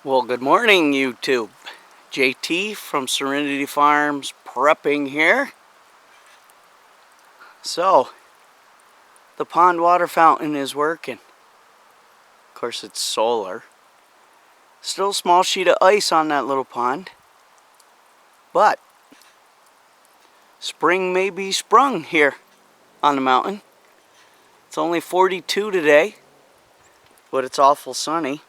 Well, good morning, YouTube. JT from Serenity Farms prepping here. So, the pond water fountain is working. Of course, it's solar. Still a small sheet of ice on that little pond. But, spring may be sprung here on the mountain. It's only 42 today, but it's awful sunny.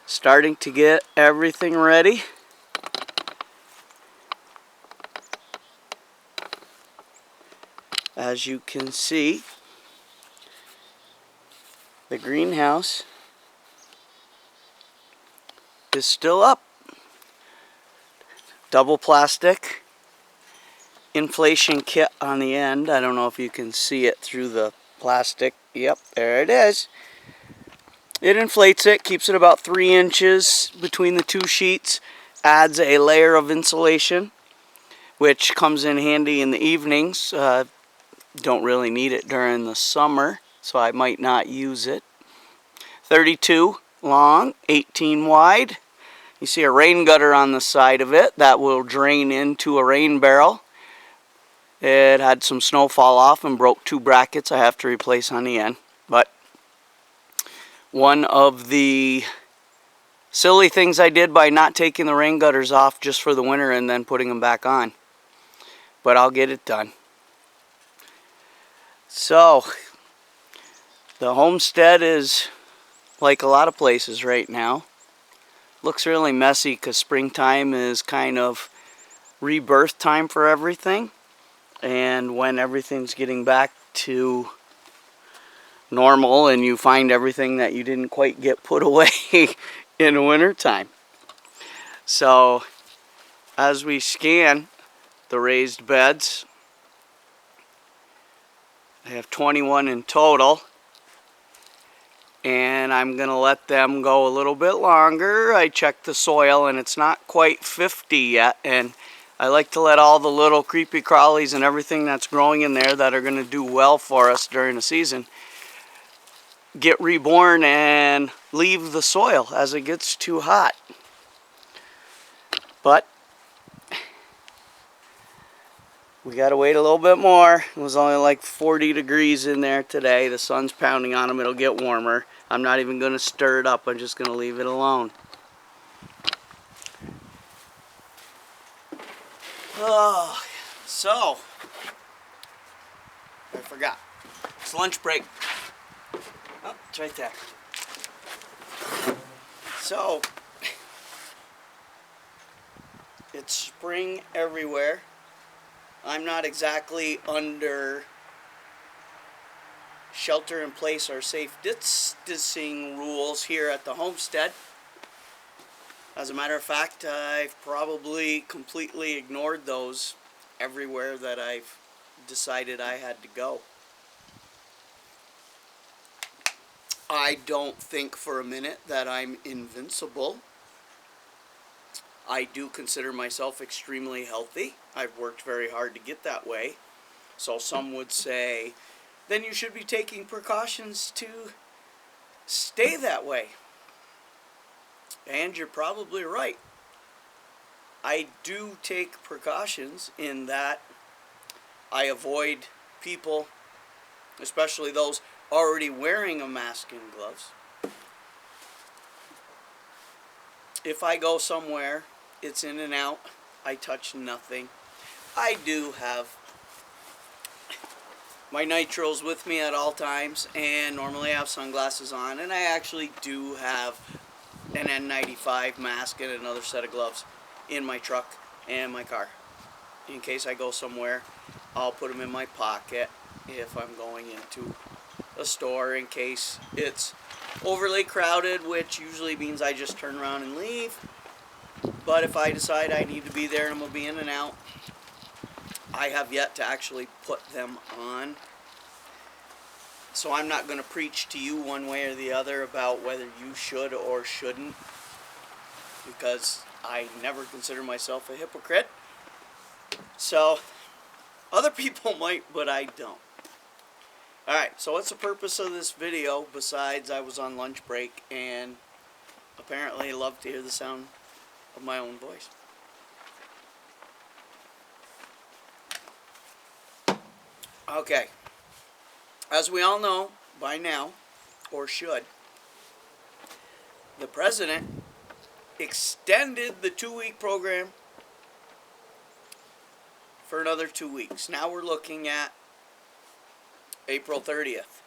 Starting to get everything ready. As you can see, the greenhouse is still up. Double plastic inflation kit on the end. I don't know if you can see it through the plastic. Yep, there it is. It inflates it, keeps it about 3 inches between the two sheets, adds a layer of insulation, which comes in handy in the evenings. Don't really need it during the summer, so I might not use it. 32 long, 18 wide. You see a rain gutter on the side of it that will drain into a rain barrel. It had some snow fall off and broke 2 brackets I have to replace on the end. But one of the silly things I did by not taking the rain gutters off just for the winter and then putting them back on. But I'll get it done. So, the homestead is like a lot of places right now. Looks really messy because springtime is kind of rebirth time for everything. And when everything's getting back to normal and you find everything that you didn't quite get put away in the winter time. So as we scan the raised beds, I have 21 in total, and I'm gonna let them go a little bit longer. I checked the soil and it's not quite 50 yet, and I like to let all the little creepy crawlies and everything that's growing in there that are gonna do well for us during the season get reborn and leave the soil as it gets too hot. But we gotta wait a little bit more. It was only like 40 degrees in there today. The sun's pounding on them. It'll get warmer. I'm not even gonna stir it up. I'm just gonna leave it alone. Oh, so I forgot. It's lunch break. Oh, it's right there. So, it's spring everywhere. I'm not exactly under shelter in place or safe distancing rules here at the homestead. As a matter of fact, I've probably completely ignored those everywhere that I've decided I had to go. I don't think for a minute that I'm invincible. I do consider myself extremely healthy. I've worked very hard to get that way. So some would say, then you should be taking precautions to stay that way. And you're probably right. I do take precautions in that I avoid people, especially those already wearing a mask and gloves. If I go somewhere, it's in and out. I touch nothing. I do have my nitros with me at all times, and normally I have sunglasses on, and I actually do have an N95 mask and another set of gloves in my truck and my car. In case I go somewhere, I'll put them in my pocket if I'm going into a store, in case it's overly crowded, which usually means I just turn around and leave. But if I decide I need to be there and I'm going to be in and out, I have yet to actually put them on. So I'm not going to preach to you one way or the other about whether you should or shouldn't, because I never consider myself a hypocrite. So other people might, but I don't. Alright, so what's the purpose of this video besides I was on lunch break and apparently love to hear the sound of my own voice. Okay, as we all know by now, or should, the president extended the 2-week program for another 2 weeks. Now we're looking at April 30th.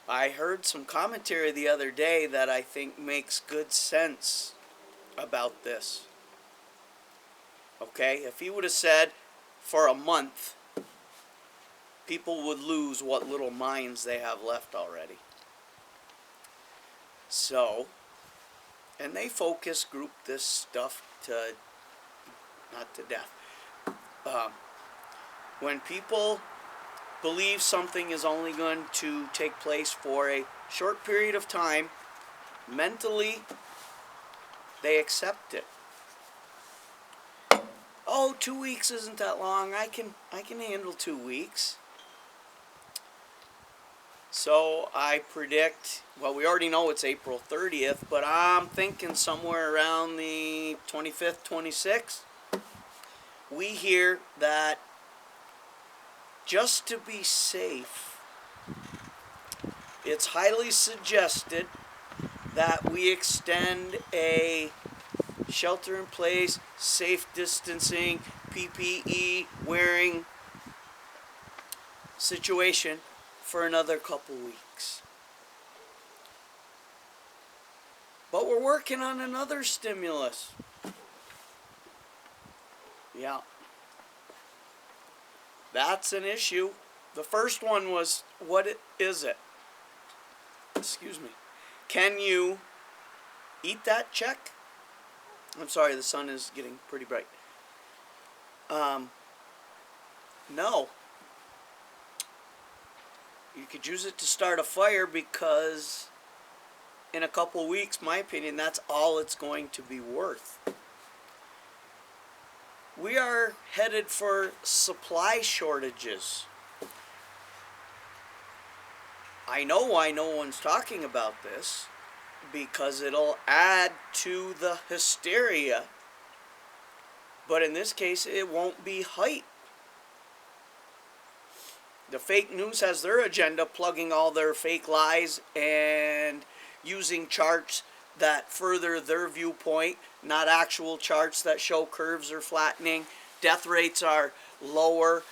I heard some commentary the other day that I think makes good sense about this. Okay, if he would have said for a month, people would lose what little minds they have left already. So, and they focus group this stuff to, not to death. When people believe something is only going to take place for a short period of time, mentally, they accept it. Oh, 2 weeks isn't that long. I can handle 2 weeks. So I predict, well, we already know it's April 30th, but I'm thinking somewhere around the 25th, 26th, we hear that just to be safe, it's highly suggested that we extend a shelter-in-place, safe distancing, PPE wearing situation for another couple weeks. But we're working on another stimulus. Yeah. That's an issue. The first one was, what is it? Excuse me. Can you eat that check? I'm sorry, the sun is getting pretty bright. No. You could use it to start a fire because in a couple weeks, my opinion, that's all it's going to be worth. We are headed for supply shortages. I know why no one's talking about this, because it'll add to the hysteria. But in this case, it won't be hype. The fake news has their agenda, plugging all their fake lies and using charts that further their viewpoint, not actual charts that show curves are flattening. Death rates are lower.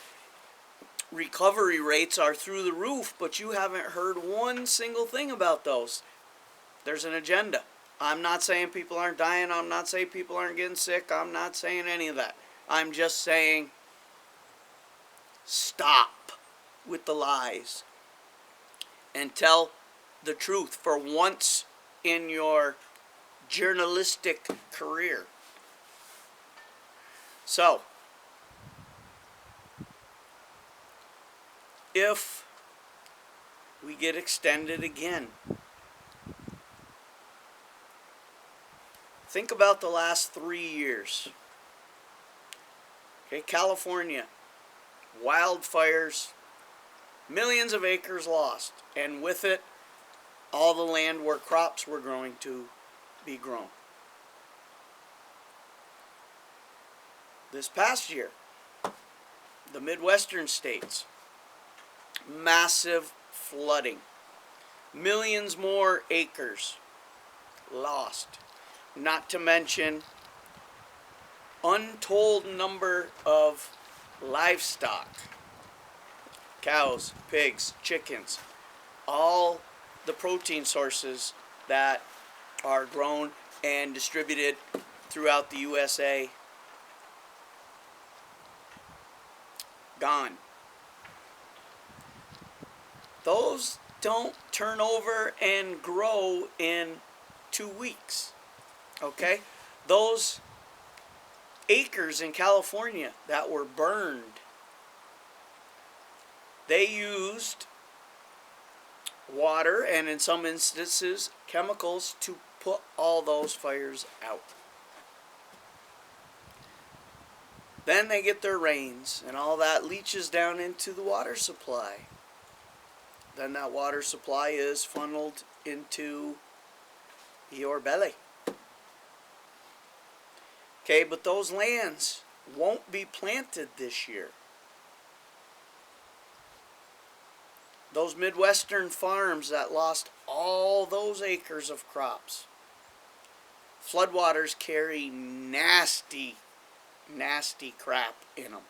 Recovery rates are through the roof, but you haven't heard one single thing about those. There's an agenda. I'm not saying people aren't dying. I'm not saying people aren't getting sick. I'm not saying any of that. I'm just saying stop with the lies and tell the truth for once in your journalistic career. So, if we get extended again, think about the last 3 years. Okay, California, wildfires, millions of acres lost, and with it, all the land where crops were growing to be grown. This past year, the Midwestern states, massive flooding, millions more acres lost, not to mention untold number of livestock, cows, pigs, chickens, all the protein sources that are grown and distributed throughout the USA, gone. Those don't turn over and grow in 2 weeks. Okay? Those acres in California that were burned, they used water and in some instances chemicals to put all those fires out. Then they get their rains and all that leaches down into the water supply. Then that water supply is funneled into your belly. Okay, but those lands won't be planted this year. Those Midwestern farms that lost all those acres of crops. Floodwaters carry nasty, nasty crap in them.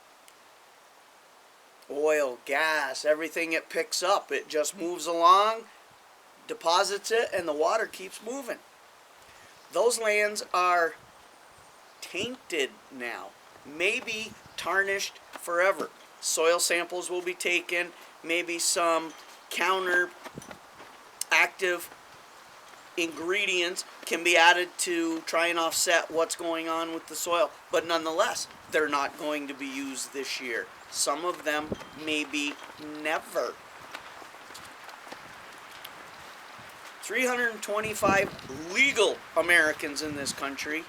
Oil, gas, everything it picks up, it just moves along, deposits it, and the water keeps moving. Those lands are tainted now, maybe tarnished forever. Soil samples will be taken, maybe some counter active ingredients can be added to try and offset what's going on with the soil, but nonetheless, they're not going to be used this year. Some of them maybe never. 325 legal Americans in this country.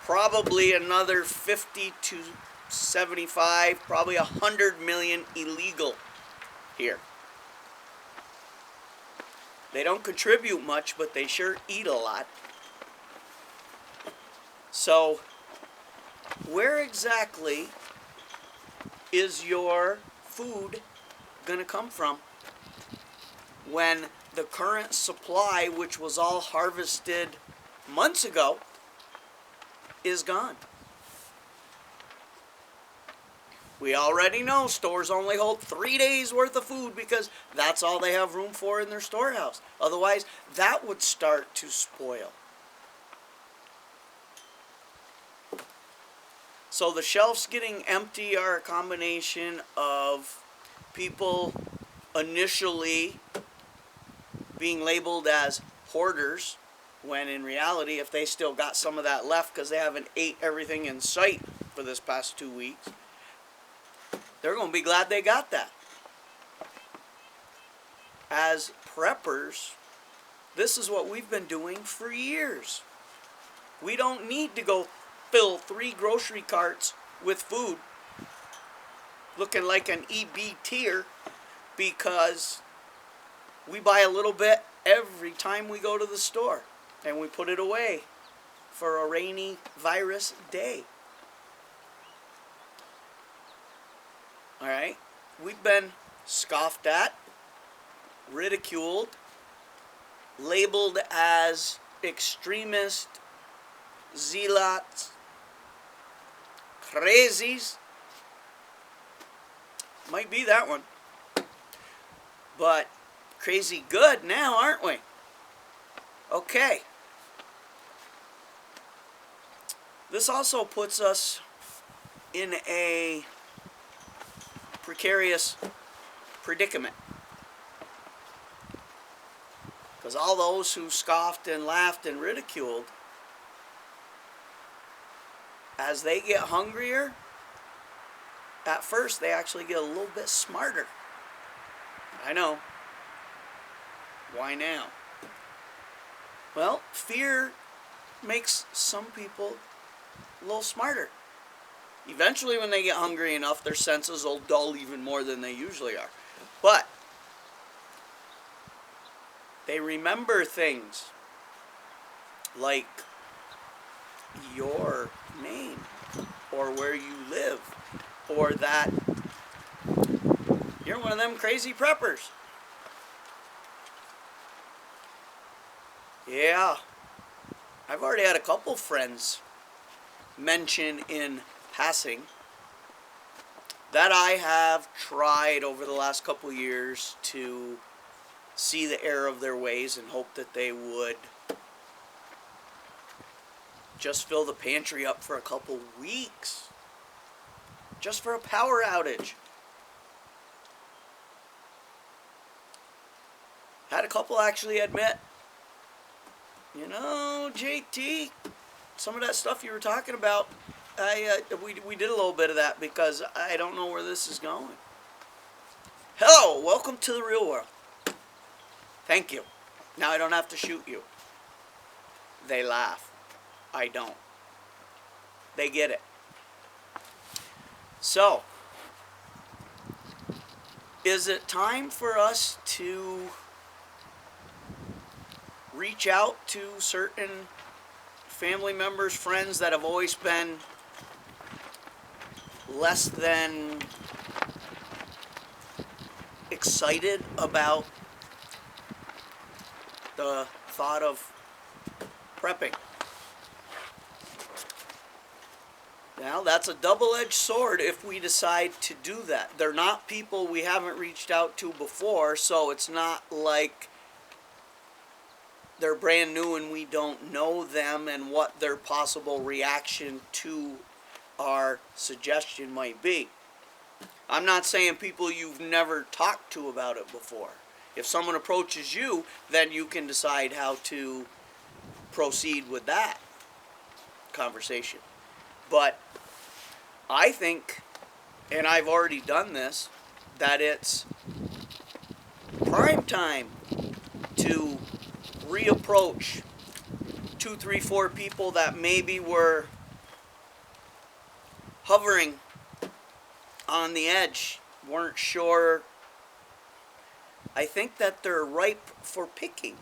Probably another 50 to 75, probably 100 million illegal here. They don't contribute much, but they sure eat a lot. So, where exactly is your food going to come from when the current supply, which was all harvested months ago, is gone? We already know stores only hold 3 days worth of food because that's all they have room for in their storehouse. Otherwise, that would start to spoil. So the shelves getting empty are a combination of people initially being labeled as hoarders, when in reality, if they still got some of that left because they haven't ate everything in sight for this past 2 weeks, they're going to be glad they got that. As preppers, this is what we've been doing for years. We don't need to go fill 3 grocery carts with food looking like an EB tier because we buy a little bit every time we go to the store and we put it away for a rainy virus day. Alright, we've been scoffed at, ridiculed, labeled as extremist, zealots, crazies. Might be that one. But crazy good now, aren't we? Okay. This also puts us in a precarious predicament. Because all those who scoffed and laughed and ridiculed, as they get hungrier, at first they actually get a little bit smarter. I know. Why now? Well, fear makes some people a little smarter. Eventually, when they get hungry enough, their senses will dull even more than they usually are. But they remember things like your name or where you live or that you're one of them crazy preppers. Yeah, I've already had a couple friends mention in passing that I have tried over the last couple years to see the error of their ways and hope that they would just fill the pantry up for a couple weeks. Just for a power outage. Had a couple actually admit, you know, JT, some of that stuff you were talking about, we did a little bit of that because I don't know where this is going. Hello, welcome to the real world. Thank you. Now I don't have to shoot you. They laugh. I don't. They get it. So, is it time for us to reach out to certain family members, friends that have always been less than excited about the thought of prepping. Now, that's a double-edged sword if we decide to do that. They're not people we haven't reached out to before, so it's not like they're brand new and we don't know them and what their possible reaction to our suggestion might be. I'm not saying people you've never talked to about it before. If someone approaches you, then you can decide how to proceed with that conversation. But I think, and I've already done this, that it's prime time to reapproach 2, 3, 4 people that maybe were hovering on the edge, weren't sure. I think that they're ripe for picking.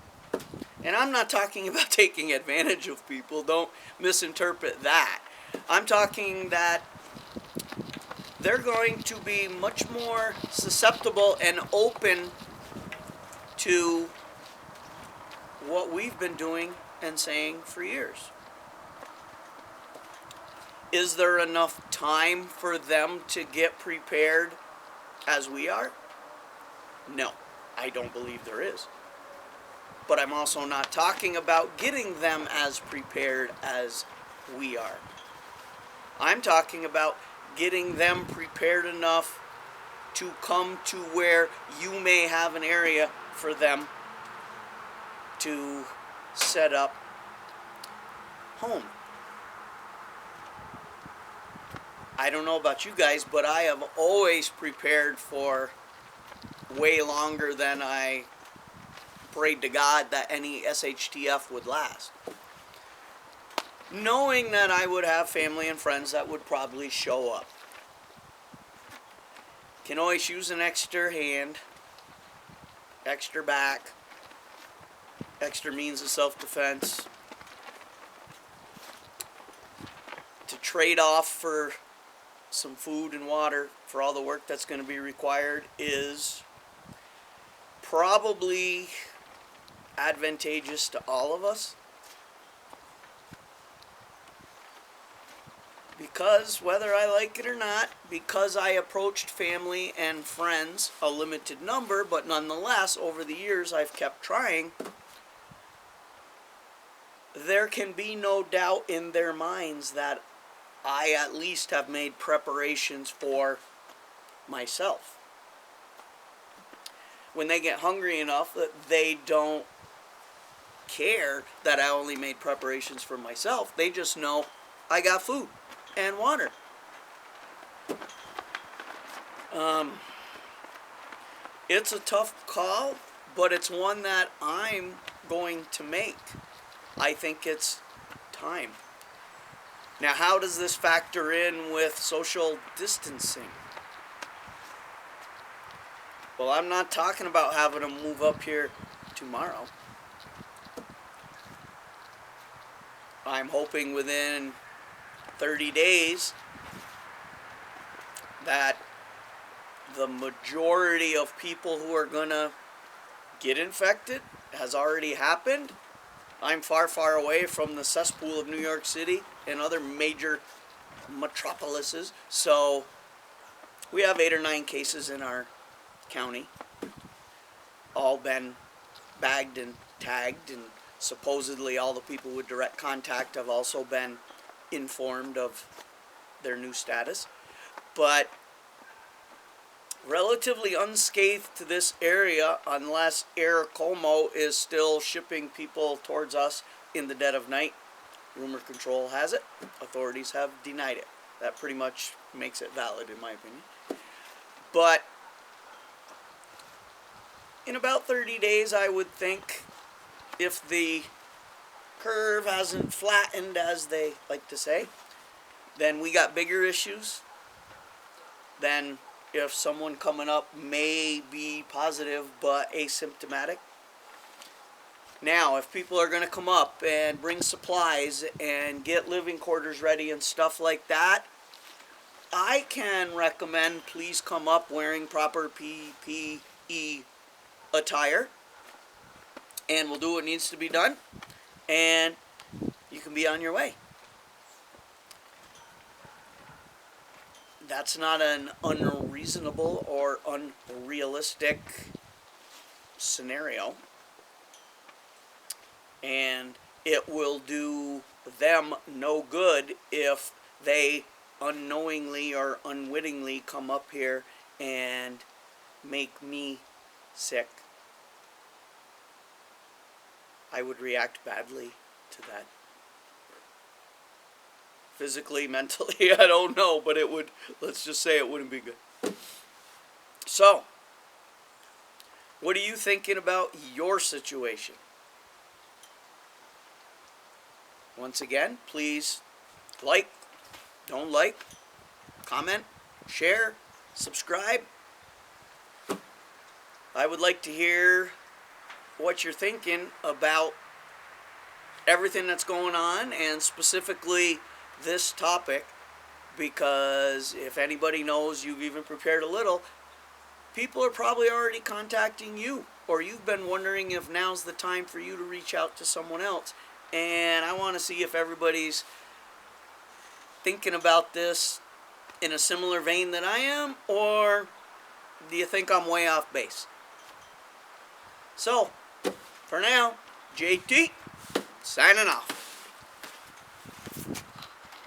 And I'm not talking about taking advantage of people. Don't misinterpret that. I'm talking that they're going to be much more susceptible and open to what we've been doing and saying for years. Is there enough time for them to get prepared as we are? No, I don't believe there is. But I'm also not talking about getting them as prepared as we are. I'm talking about getting them prepared enough to come to where you may have an area for them to set up home. I don't know about you guys, but I have always prepared for way longer than I prayed to God that any SHTF would last. Knowing that I would have family and friends that would probably show up. Can always use an extra hand, extra back, extra means of self-defense to trade off for some food and water for all the work that's going to be required is probably advantageous to all of us. Because whether I like it or not, because I approached family and friends, a limited number, but nonetheless, over the years I've kept trying, there can be no doubt in their minds that I at least have made preparations for myself. When they get hungry enough that they don't care that I only made preparations for myself, they just know I got food and water. It's a tough call, but it's one that I'm going to make. I think it's time. Now, how does this factor in with social distancing? Well, I'm not talking about having them move up here tomorrow. I'm hoping within 30 days that the majority of people who are going to get infected has already happened. I'm far, far away from the cesspool of New York City and other major metropolises. So we have 8 or 9 cases in our county, all been bagged and tagged, and supposedly all the people with direct contact have also been informed of their new status. But relatively unscathed to this area, unless Air Como is still shipping people towards us in the dead of night. Rumor control has it. Authorities have denied it. That pretty much makes it valid in my opinion. But in about 30 days, I would think, if the curve hasn't flattened, as they like to say, then we got bigger issues than if someone coming up may be positive but asymptomatic. Now, if people are going to come up and bring supplies and get living quarters ready and stuff like that, I can recommend please come up wearing proper PPE attire, and we'll do what needs to be done, and you can be on your way. That's not an unreasonable or unrealistic scenario, and it will do them no good if they unknowingly or unwittingly come up here and make me sick. I would react badly to that. Physically, mentally, I don't know, but it would, let's just say it wouldn't be good. So, what are you thinking about your situation? Once again, please like, don't like, comment, share, subscribe. I would like to hear what you're thinking about everything that's going on, and specifically this topic, because if anybody knows you've even prepared a little, people are probably already contacting you, or you've been wondering if now's the time for you to reach out to someone else. And I want to see if everybody's thinking about this in a similar vein that I am, or do you think I'm way off base? So, for now, JT, signing off.